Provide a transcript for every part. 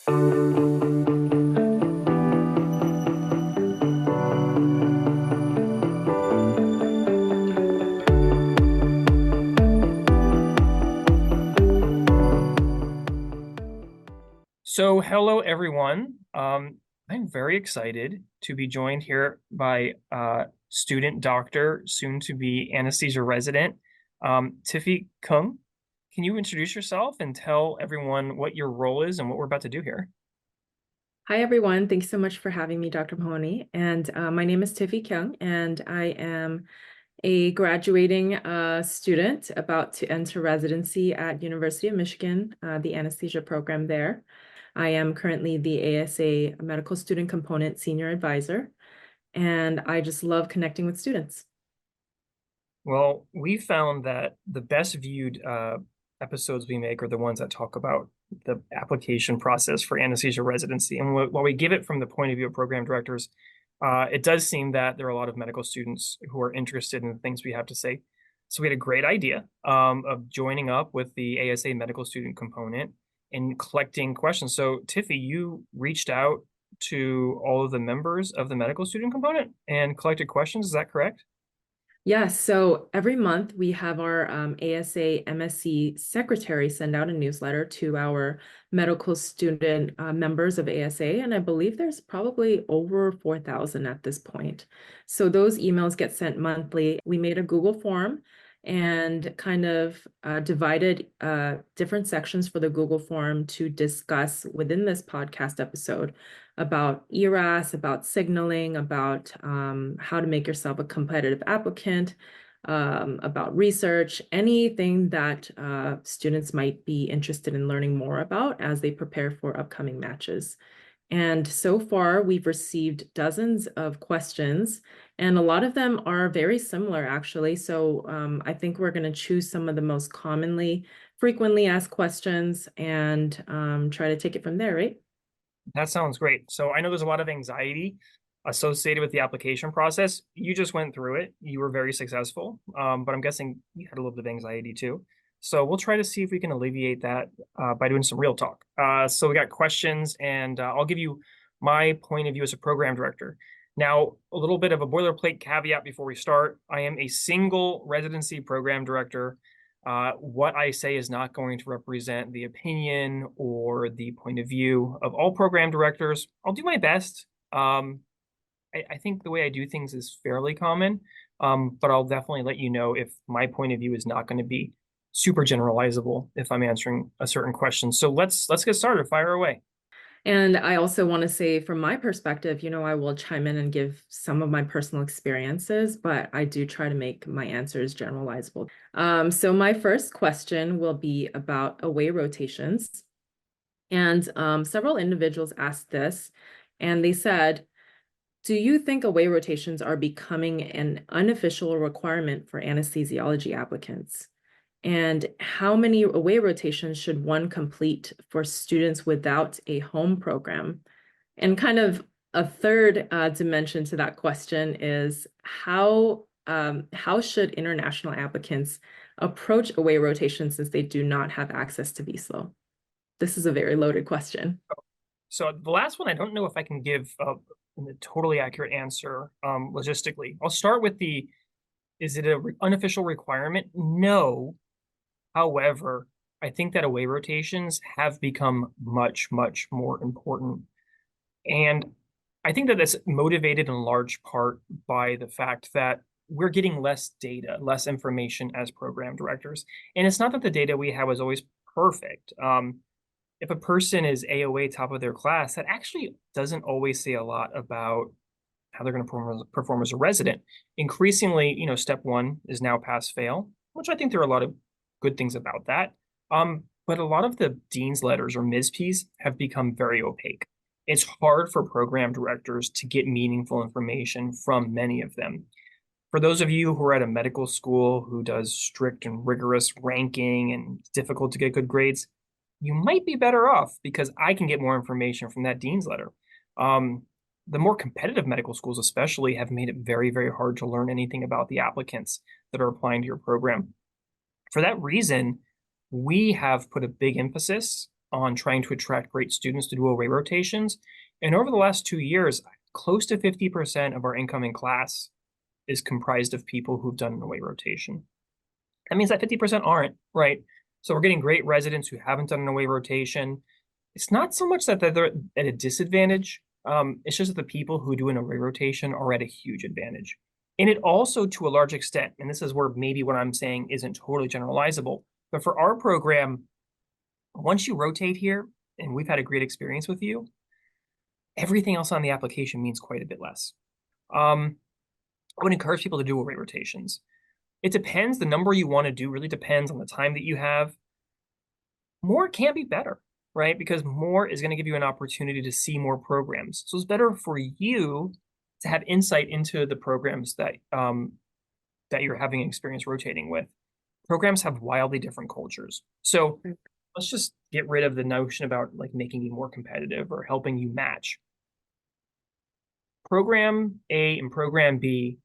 So, hello everyone. I'm very excited to be joined here by student doctor, soon to be anesthesia resident, Tiffy Kung. Can you introduce yourself and tell everyone what your role is and what we're about to do here? Hi, everyone. Thanks so much for having me, Dr. Mahoney. And my name is Tiffy Kung, and I am a graduating student about to enter residency at University of Michigan, the anesthesia program there. I am currently the ASA Medical Student Component Senior Advisor, and I just love connecting with students. Well, we found that the best viewed episodes we make are the ones that talk about the application process for anesthesia residency. And while we give it from the point of view of program directors, it does seem that there are a lot of medical students who are interested in the things we have to say. So we had a great idea of joining up with the ASA medical student component and collecting questions. So Tiffy, you reached out to all of the members of the medical student component and collected questions. Is that correct? Yes, so every month we have our ASA MSc secretary send out a newsletter to our medical student members of ASA, and I believe there's probably over 4,000 at this point. So those emails get sent monthly. We made a Google form and kind of divided different sections for the Google form to discuss within this podcast episode about ERAS, about signaling, about how to make yourself a competitive applicant, about research, anything that students might be interested in learning more about as they prepare for upcoming matches. And so far, we've received dozens of questions, and a lot of them are very similar, actually. So I think we're going to choose some of the most frequently asked questions and try to take it from there, right? That sounds great. So I know there's a lot of anxiety associated with the application process. You just went through it. You were very successful, but I'm guessing you had a little bit of anxiety too. So we'll try to see if we can alleviate that by doing some real talk. So we got questions, and I'll give you my point of view as a program director. Now, a little bit of a boilerplate caveat before we start. I am a single residency program director. What I say is not going to represent the opinion or the point of view of all program directors. I'll do my best. I think the way I do things is fairly common, but I'll definitely let you know if my point of view is not going to be super generalizable if I'm answering a certain question. So let's get started. Fire away. And I also want to say, from my perspective, I will chime in and give some of my personal experiences, but I do try to make my answers generalizable. So my first question will be about away rotations. And several individuals asked this, and they said, do you think away rotations are becoming an unofficial requirement for anesthesiology applicants? And how many away rotations should one complete for students without a home program? And kind of a third dimension to that question is how should international applicants approach away rotations since they do not have access to VSLO? This is a very loaded question. So the last one, I don't know if I can give a totally accurate answer logistically. I'll start with is it an unofficial requirement? No. However, I think that away rotations have become much, much more important. And I think that that's motivated in large part by the fact that we're getting less data, less information as program directors. And it's not that the data we have is always perfect. If a person is AOA top of their class, that actually doesn't always say a lot about how they're going to perform as a resident. Increasingly, step one is now pass fail, which I think there are a lot of good things about that. But a lot of the dean's letters or MISPs have become very opaque. It's hard for program directors to get meaningful information from many of them. For those of you who are at a medical school who does strict and rigorous ranking and it's difficult to get good grades, you might be better off because I can get more information from that dean's letter. The more competitive medical schools especially have made it very, very hard to learn anything about the applicants that are applying to your program. For that reason, we have put a big emphasis on trying to attract great students to do away rotations. And over the last 2 years, close to 50% of our incoming class is comprised of people who've done an away rotation. That means that 50% aren't, right? So we're getting great residents who haven't done an away rotation. It's not so much that they're at a disadvantage. It's just that the people who do an away rotation are at a huge advantage. And it also, to a large extent, and this is where maybe what I'm saying isn't totally generalizable, but for our program, once you rotate here, and we've had a great experience with you, everything else on the application means quite a bit less. I would encourage people to do away rotations. It depends. The number you want to do really depends on the time that you have. More can be better, right? Because more is going to give you an opportunity to see more programs. So it's better for you to have insight into the programs that that you're having experience rotating with. Programs have wildly different cultures. So let's just get rid of the notion about like making you more competitive or helping you match. Program A and program B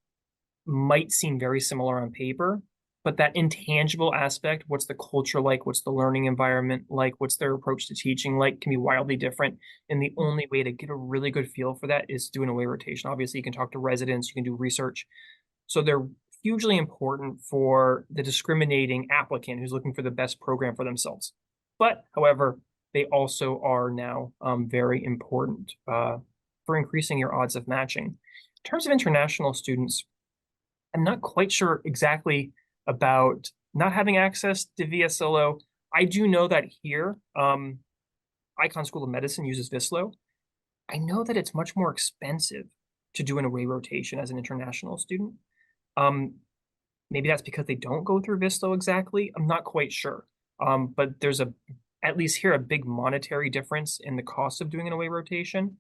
might seem very similar on paper, but that intangible aspect, what's the culture like, what's the learning environment like, what's their approach to teaching like, can be wildly different. And the only way to get a really good feel for that is to do an away rotation. Obviously, you can talk to residents, you can do research. So they're hugely important for the discriminating applicant who's looking for the best program for themselves. But however, they also are now very important for increasing your odds of matching. In terms of international students, I'm not quite sure exactly about not having access to VSLO. I do know that here, Icahn School of Medicine uses VSLO. I know that it's much more expensive to do an away rotation as an international student. Maybe that's because they don't go through VSLO exactly. I'm not quite sure. But there's at least here, a big monetary difference in the cost of doing an away rotation.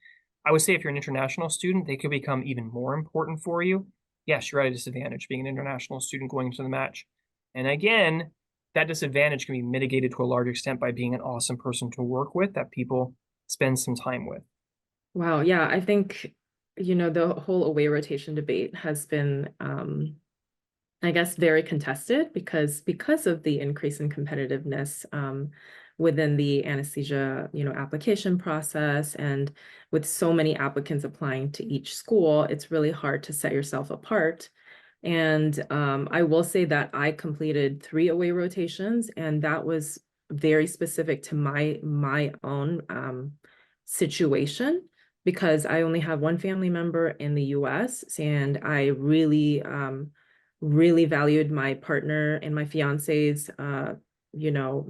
I would say if you're an international student, they could become even more important for you. Yes, you're at a disadvantage being an international student going into the match. And again, that disadvantage can be mitigated to a large extent by being an awesome person to work with that people spend some time with. Wow, yeah, I think, the whole away rotation debate has been, I guess, very contested because of the increase in competitiveness within the anesthesia, application process, and with so many applicants applying to each school, it's really hard to set yourself apart. And I will say that I completed 3 away rotations, and that was very specific to my own situation because I only have one family member in the US, and I really valued my partner and my fiance's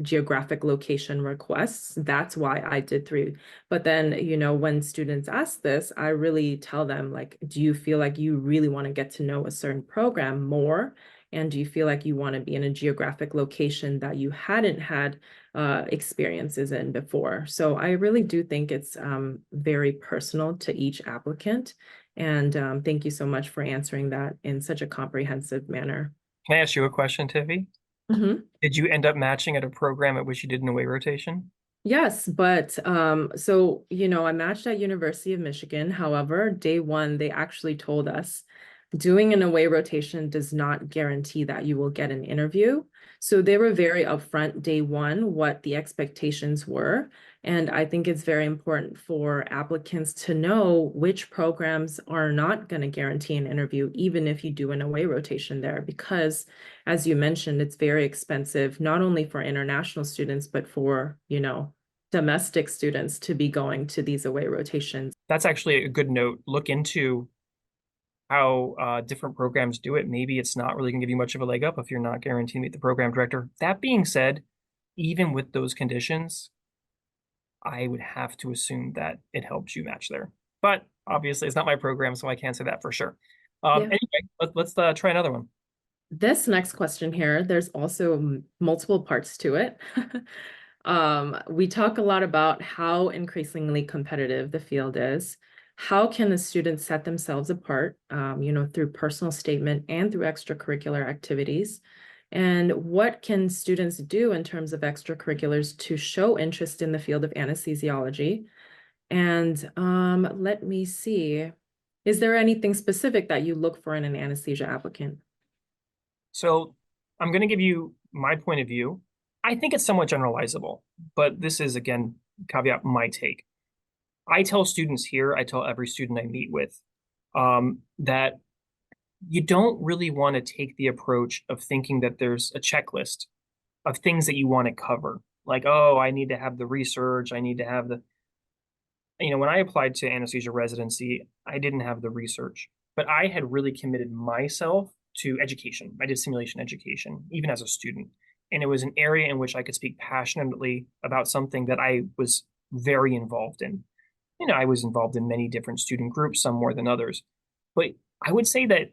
geographic location requests. That's why I did 3. But then, when students ask this, I really tell them, like, do you feel like you really want to get to know a certain program more? And do you feel like you want to be in a geographic location that you hadn't had experiences in before? So I really do think it's very personal to each applicant. And thank you so much for answering that in such a comprehensive manner. Can I ask you a question, Tiffy? Mhm. Did you end up matching at a program at which you did an away rotation? Yes, but so I matched at University of Michigan. However, day 1, they actually told us doing an away rotation does not guarantee that you will get an interview. So they were very upfront day 1 what the expectations were. And I think it's very important for applicants to know which programs are not going to guarantee an interview, even if you do an away rotation there, because as you mentioned, it's very expensive, not only for international students, but for, domestic students to be going to these away rotations. That's actually a good note. Look into how different programs do it. Maybe it's not really going to give you much of a leg up if you're not guaranteed to meet the program director. That being said, even with those conditions, I would have to assume that it helps you match there. But obviously, it's not my program, so I can't say that for sure. Yeah. Anyway, let's try another one. This next question here, there's also multiple parts to it. We talk a lot about how increasingly competitive the field is. How can the students set themselves apart, through personal statement and through extracurricular activities? And what can students do in terms of extracurriculars to show interest in the field of anesthesiology? And let me see. Is there anything specific that you look for in an anesthesia applicant? So I'm going to give you my point of view. I think it's somewhat generalizable, but this is again, caveat my take. I tell students here, I tell every student I meet with, that you don't really want to take the approach of thinking that there's a checklist of things that you want to cover. Like, oh, I need to have the research, I need to have the, when I applied to anesthesia residency, I didn't have the research, but I had really committed myself to education. I did simulation education, even as a student. And it was an area in which I could speak passionately about something that I was very involved in. I was involved in many different student groups, some more than others. But I would say that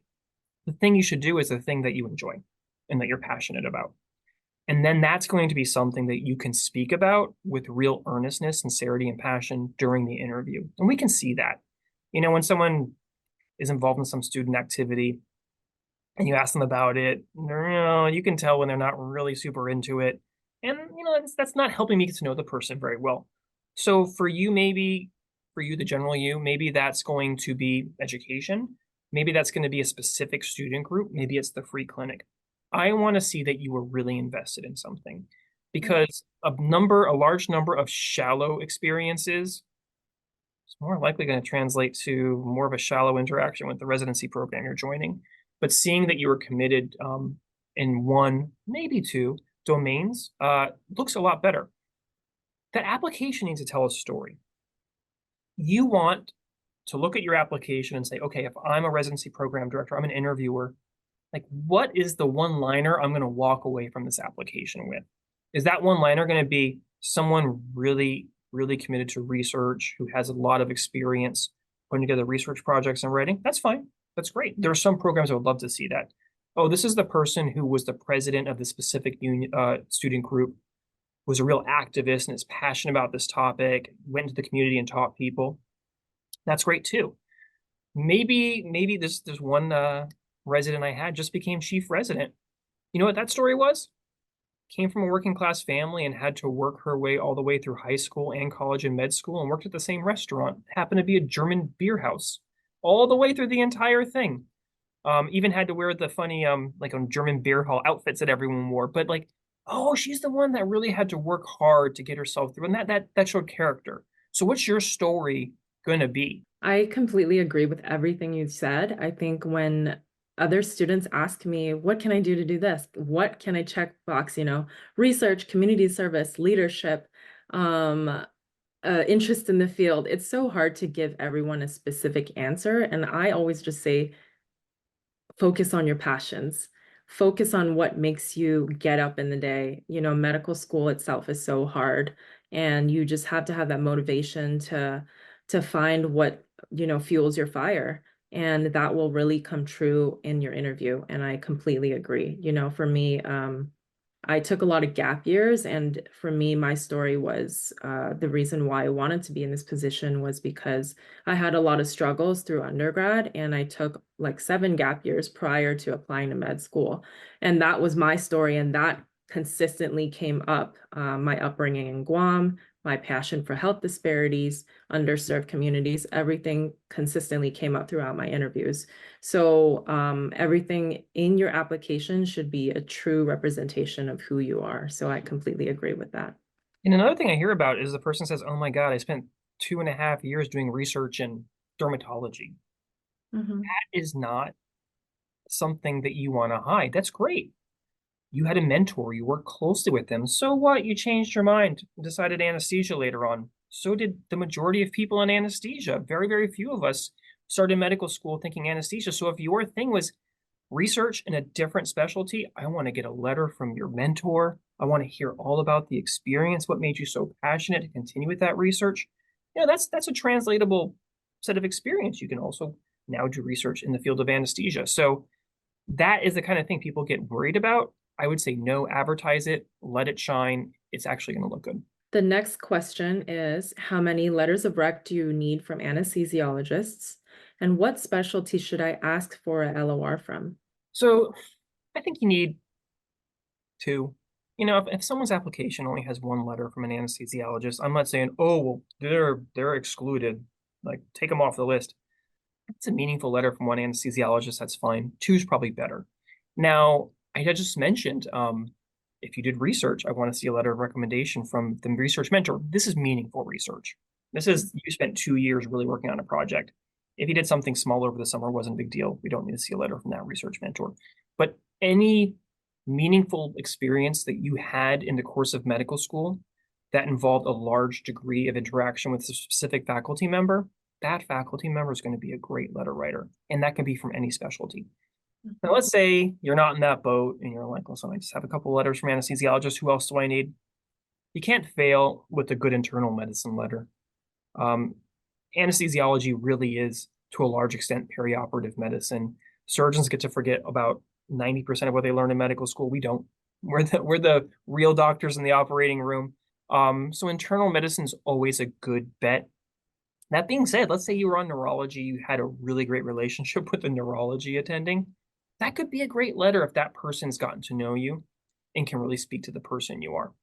the thing you should do is the thing that you enjoy and that you're passionate about. And then that's going to be something that you can speak about with real earnestness, sincerity, and passion during the interview. And we can see that. When someone is involved in some student activity and you ask them about it, you can tell when they're not really super into it. And, that's not helping me get to know the person very well. So for you, maybe, for you, the general you, maybe that's going to be education. Maybe that's going to be a specific student group. Maybe it's the free clinic. I want to see that you were really invested in something because a large number of shallow experiences is more likely going to translate to more of a shallow interaction with the residency program you're joining. But seeing that you were committed in one, maybe two domains looks a lot better. That application needs to tell a story. You want to look at your application and say, okay, if I'm a residency program director, I'm an interviewer, like what is the one liner I'm going to walk away from this application with? Is that one liner going to be someone really, really committed to research who has a lot of experience putting together research projects and writing? That's fine. That's great. There are some programs I would love to see that. Oh, this is the person who was the president of the specific union, student group, was a real activist and is passionate about this topic, went into the community and taught people. That's great too. Maybe this one resident I had just became chief resident. You know what that story was? Came from a working class family and had to work her way all the way through high school and college and med school and worked at the same restaurant. Happened to be a German beer house all the way through the entire thing. Even had to wear the funny like on German beer hall outfits that everyone wore. But like, oh, she's the one that really had to work hard to get herself through, and that showed character. So what's your story gonna be? I completely agree with everything you said. I think when other students ask me, what can I do to do this? What can I check box? Research, community service, leadership, interest in the field. It's so hard to give everyone a specific answer. And I always just say, focus on your passions. Focus on what makes you get up in the day. Medical school itself is so hard, and you just have to have that motivation to find what, fuels your fire. And that will really come true in your interview. And I completely agree. For me, I took a lot of gap years, and for me, my story was the reason why I wanted to be in this position was because I had a lot of struggles through undergrad, and I took like 7 gap years prior to applying to med school. And that was my story, and that consistently came up. My upbringing in Guam, my passion for health disparities, underserved communities, everything consistently came up throughout my interviews. So everything in your application should be a true representation of who you are. So I completely agree with that. And another thing I hear about is the person says, "Oh my God, I spent 2.5 years doing research in dermatology." Mhm. That is not something that you want to hide. That's great. You had a mentor, you worked closely with them. So what? You changed your mind and decided anesthesia later on. So did the majority of people in anesthesia. Very, very few of us started medical school thinking anesthesia. So if your thing was research in a different specialty, I want to get a letter from your mentor. I want to hear all about the experience, what made you so passionate to continue with that research. That's a translatable set of experience. You can also now do research in the field of anesthesia. So that is the kind of thing people get worried about. I would say no, advertise it, let it shine. It's actually going to look good. The next question is, how many letters of rec do you need from anesthesiologists? And what specialty should I ask for a LOR from? So I think you need 2. If someone's application only has 1 letter from an anesthesiologist, I'm not saying, oh, well, they're excluded. Like, take them off the list. If it's a meaningful letter from one anesthesiologist, that's fine. 2 is probably better. Now, I just mentioned If you did research, I want to see a letter of recommendation from the research mentor. This is meaningful research. This is, you spent 2 years really working on a project. If you did something small over the summer, wasn't a big deal. We don't need to see a letter from that research mentor. But any meaningful experience that you had in the course of medical school that involved a large degree of interaction with a specific faculty member, that faculty member is going to be a great letter writer. And that can be from any specialty. Now, let's say you're not in that boat and you're like, listen, I just have a couple letters from anesthesiologists. Who else do I need? You can't fail with a good internal medicine letter. Um, Anesthesiology really is, to a large extent, perioperative medicine. Surgeons get to forget about 90% of what they learn in medical school. We don't. We're the real doctors in the operating room. So internal medicine is always a good bet. That being said, let's say you were on neurology, you had a really great relationship with the neurology attending. That could be a great letter if that person's gotten to know you and can really speak to the person you are.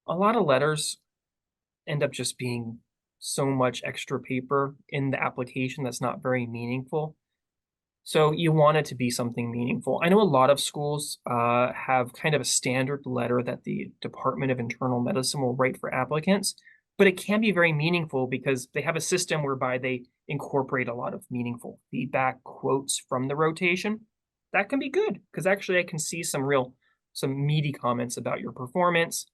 A lot of letters end up just being so much extra paper in the application that's not very meaningful. So you want it to be something meaningful. I know a lot of schools have kind of a standard letter that the Department of Internal Medicine will write for applicants, but it can be very meaningful because they have a system whereby they incorporate a lot of meaningful feedback quotes from the rotation. That can be good because actually I can see some meaty comments about your performance.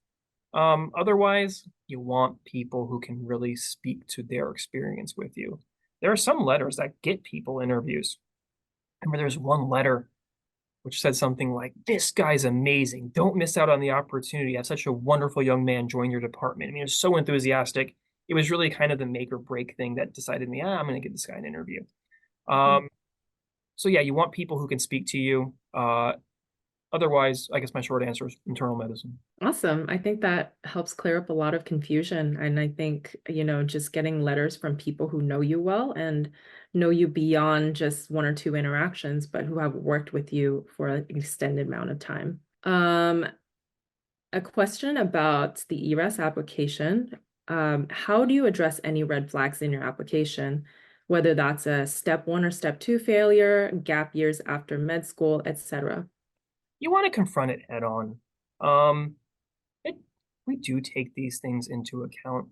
Otherwise, you want people who can really speak to their experience with you. There are some letters that get people interviews. Remember, there's one letter which said something like, "This guy's amazing. Don't miss out on the opportunity. Have such a wonderful young man join your department." I mean, it was so enthusiastic. It was really kind of the make or break thing that decided me, I'm going to give this guy an interview. So yeah, you want people who can speak to you. Otherwise, I guess my short answer is internal medicine. Awesome. I think that helps clear up a lot of confusion. And I think, just getting letters from people who know you well and know you beyond just one or two interactions, but who have worked with you for an extended amount of time. A question about the ERAS application. How do you address any red flags in your application, whether that's a step 1 or step 2 failure, gap years after med school, etc.? You want to confront it head on. Um, we do take these things into account.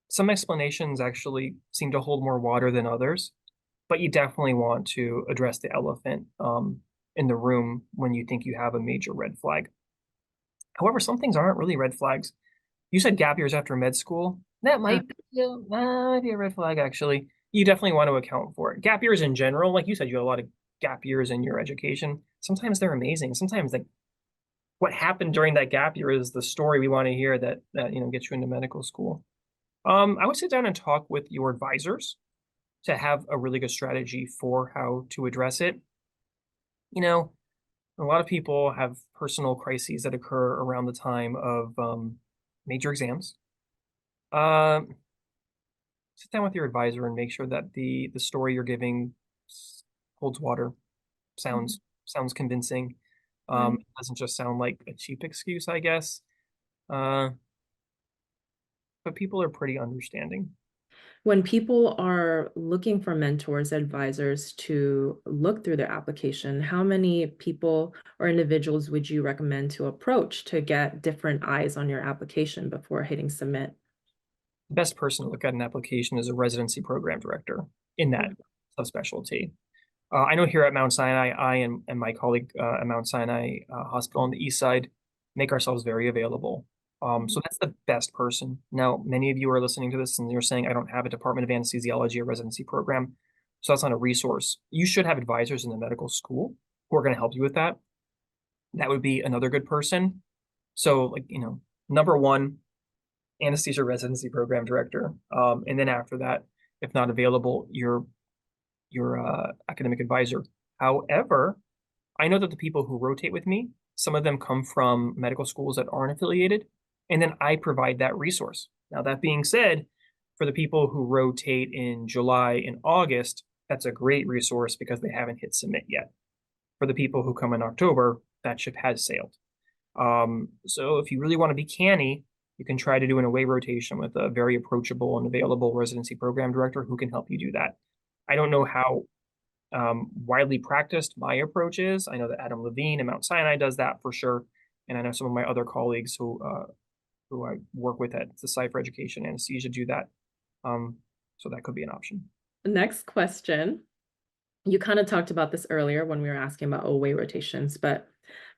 Some explanations actually seem to hold more water than others, but you definitely want to address the elephant in the room when you think you have a major red flag. However, some things aren't really red flags. You said gap years after med school. That might be a red flag, actually. You definitely want to account for it. Gap years in general, like you said, you have a lot of gap years in your education. Sometimes they're amazing. Sometimes like what happened during that gap year is the story we want to hear that gets you into medical school. I would sit down and talk with your advisors to have a really good strategy for how to address it. You know, a lot of people have personal crises that occur around the time of major exams. Sit down with your advisor and make sure that the story you're giving holds water, sounds convincing. It doesn't just sound like a cheap excuse, I guess. But people are pretty understanding. When people are looking for mentors, advisors to look through their application, how many people or individuals would you recommend to approach to get different eyes on your application before hitting submit? The best person to look at an application is a residency program director in that subspecialty. I know here at Mount Sinai, I and my colleague at Mount Sinai Hospital on the east side make ourselves very available. So that's the best person. Now, many of you are listening to this and you're saying, I don't have a Department of Anesthesiology or residency program, so that's not a resource. You should have advisors in the medical school who are going to help you with that. That would be another good person. So, number one, anesthesia residency program director. And then after that, if not available, your academic advisor. However, I know that the people who rotate with me, some of them come from medical schools that aren't affiliated, and then I provide that resource. Now, that being said, for the people who rotate in July and August, that's a great resource because they haven't hit submit yet. For the people who come in October, that ship has sailed. So if you really want to be canny, you can try to do an away rotation with a very approachable and available residency program director who can help you do that. I don't know how widely practiced my approach is. I know that Adam Levine and Mount Sinai does that for sure. And I know some of my other colleagues who I work with at the Society for Education and Anesthesia do that. So that could be an option. Next question. You kind of talked about this earlier when we were asking about OA rotations, but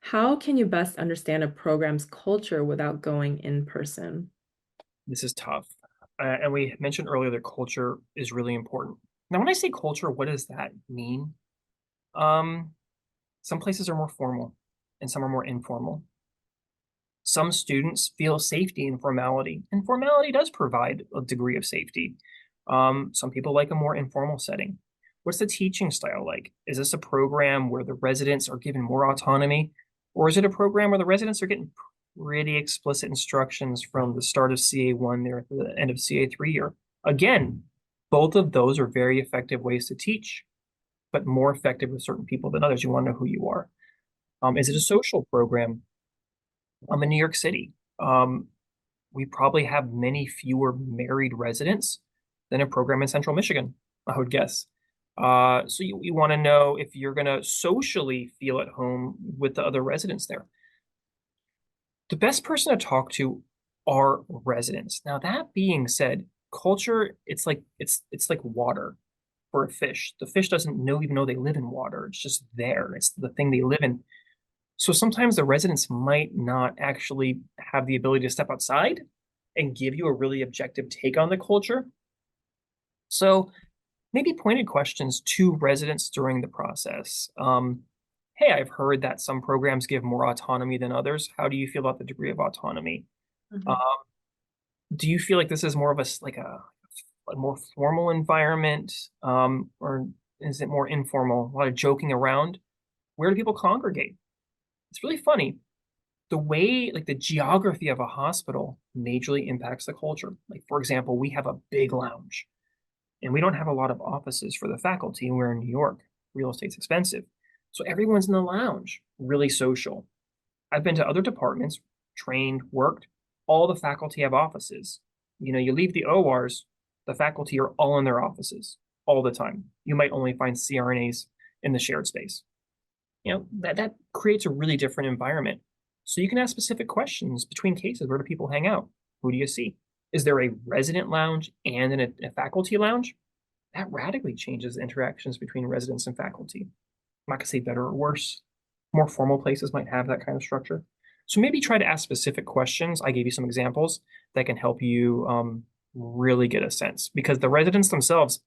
how can you best understand a program's culture without going in person? This is tough. And we mentioned earlier that culture is really important. Now, when I say culture, what does that mean? Um, some places are more formal and some are more informal. Some students feel safety in formality, and formality does provide a degree of safety. Some people like a more informal setting. What's the teaching style like? Is this a program where the residents are given more autonomy, or is it a program where the residents are getting pretty explicit instructions from the start of CA1 there at the end of CA3 year? Again, both of those are very effective ways to teach, but more effective with certain people than others. You want to know who you are. Is it a social program? I'm in New York City. We probably have many fewer married residents than a program in Central Michigan, I would guess. So you want to know if you're going to socially feel at home with the other residents there. The best person to talk to are residents. Now, that being said, culture, it's like water for a fish. The fish doesn't know even know they live in water. It's just there. It's the thing they live in. So sometimes the residents might not actually have the ability to step outside and give you a really objective take on the culture. So maybe pointed questions to residents during the process. Hey, I've heard that some programs give more autonomy than others. How do you feel about the degree of autonomy? Um, Mhm. do you feel like this is more of a more formal environment, or is it more informal? A lot of joking around. Where do people congregate? It's really funny. The way, like the geography of a hospital majorly impacts the culture. Like, for example, we have a big lounge and we don't have a lot of offices for the faculty, and we're in New York. Real estate's expensive. So everyone's in the lounge, really social. I've been to other departments, trained, worked. All the faculty have offices. You leave the ORs, the faculty are all in their offices all the time. You might only find CRNAs in the shared space. That creates a really different environment. So you can ask specific questions between cases. Where do people hang out? Who do you see? Is there a resident lounge and a faculty lounge? That radically changes the interactions between residents and faculty. I'm not gonna say better or worse. More formal places might have that kind of structure. So maybe try to ask specific questions. I gave you some examples that can help you really get a sense, because the residents themselves,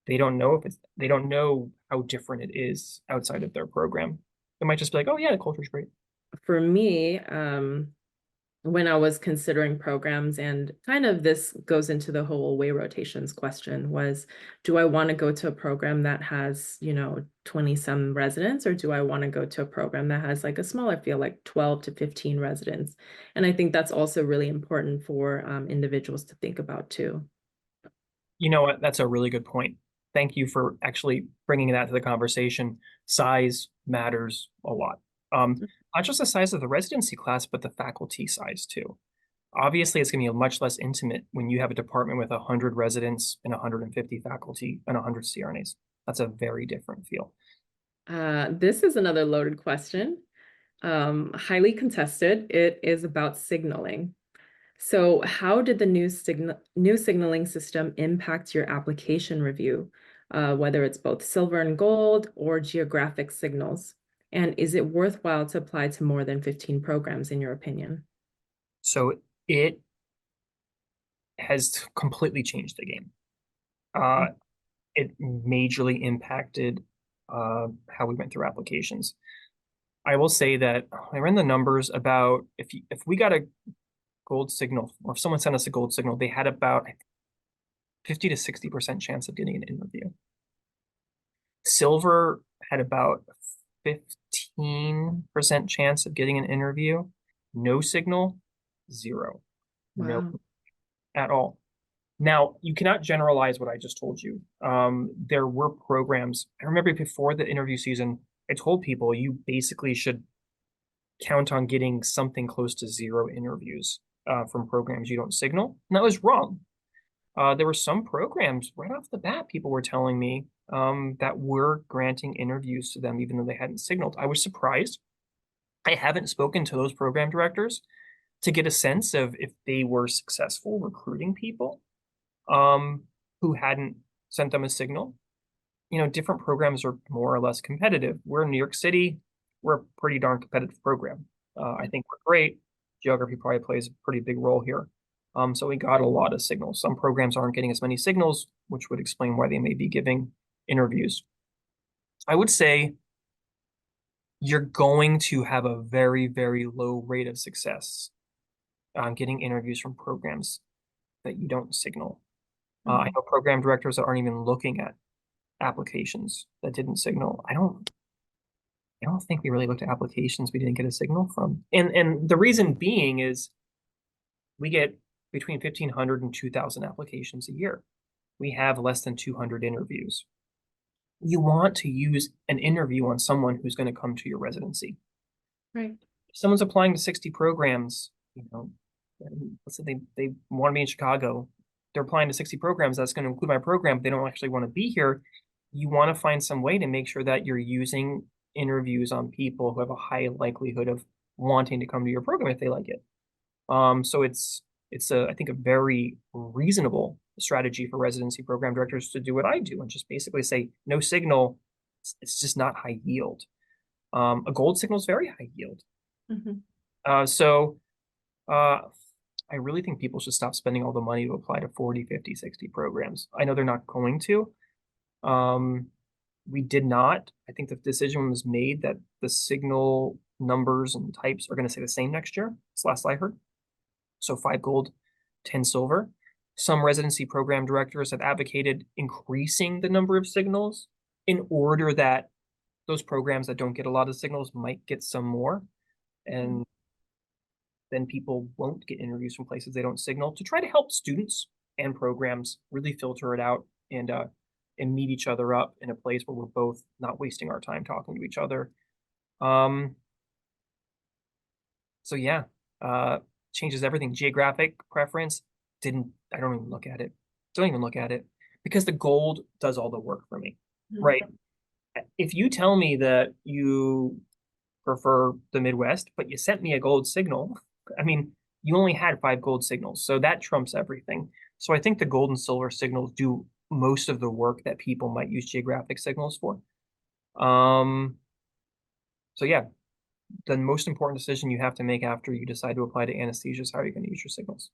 they don't know how different it is outside of their program. They might just be like, oh yeah, the culture's great. For me, when I was considering programs, and kind of this goes into the whole way rotations question, was do I want to go to a program that has, 20 some residents, or do I want to go to a program that has like a smaller field, like 12 to 15 residents? And I think that's also really important for individuals to think about too. You know what? That's a really good point. Thank you for actually bringing that to the conversation. Size matters a lot. Not just the size of the residency class, but the faculty size too. Obviously, it's going to be much less intimate when you have a department with 100 residents and 150 faculty and 100 CRNAs. That's a very different feel. This is another loaded question, highly contested. It is about signaling. So how did the new signaling system impact your application review, whether it's both silver and gold or geographic signals? And is it worthwhile to apply to more than 15 programs, in your opinion? So it has completely changed the game. Uh, it majorly impacted how we went through applications. I will say that I ran the numbers about if we got a gold signal, or if someone sent us a gold signal, they had about 50 to 60% chance of getting an interview. Silver had about 15% chance of getting an interview. No signal, zero. No Wow. at all. Now, you cannot generalize what I just told you. There were programs. I remember before the interview season, I told people you basically should count on getting something close to zero interviews from programs you don't signal. And that was wrong. There were some programs right off the bat, people were telling me that were granting interviews to them, even though they hadn't signaled. I was surprised. I haven't spoken to those program directors to get a sense of if they were successful recruiting people who hadn't sent them a signal. Different programs are more or less competitive. We're in New York City. We're a pretty darn competitive program. I think we're great. Geography probably plays a pretty big role here. So we got a lot of signals. Some programs aren't getting as many signals, which would explain why they may be giving interviews. I would say you're going to have a very, very low rate of success on getting interviews from programs that you don't signal. I know program directors that aren't even looking at applications that didn't signal. I don't think we really looked at applications we didn't get a signal from. And the reason being is we get between 1,500 and 2,000 applications a year. We have less than 200 interviews. You want to use an interview on someone who's going to come to your residency. Right. If someone's applying to 60 programs, let's say they want to be in Chicago, they're applying to 60 programs, that's going to include my program, but they don't actually want to be here. You want to find some way to make sure that you're using interviews on people who have a high likelihood of wanting to come to your program if they like it. So it's I think a very reasonable strategy for residency program directors to do what I do and just basically say no signal. It's just not high yield. A gold signal is very high yield. So I really think people should stop spending all the money to apply to 40, 50, 60 programs. I know they're not going to. We did not. I think the decision was made that the signal numbers and types are going to stay the same next year. That's last I heard. So 5 gold, 10 silver. Some residency program directors have advocated increasing the number of signals in order that those programs that don't get a lot of signals might get some more. And then people won't get interviews from places they don't signal to try to help students and programs really filter it out and meet each other up in a place where we're both not wasting our time talking to each other. So yeah, changes everything. Geographic preference I don't even look at it. Don't even look at it because the gold does all the work for me, right? If you tell me that you prefer the Midwest, but you sent me a gold signal, I mean, you only had 5 gold signals, so that trumps everything. So I think the gold and silver signals do most of the work that people might use geographic signals for. So yeah, the most important decision you have to make after you decide to apply to anesthesia is how are you going to use your signals.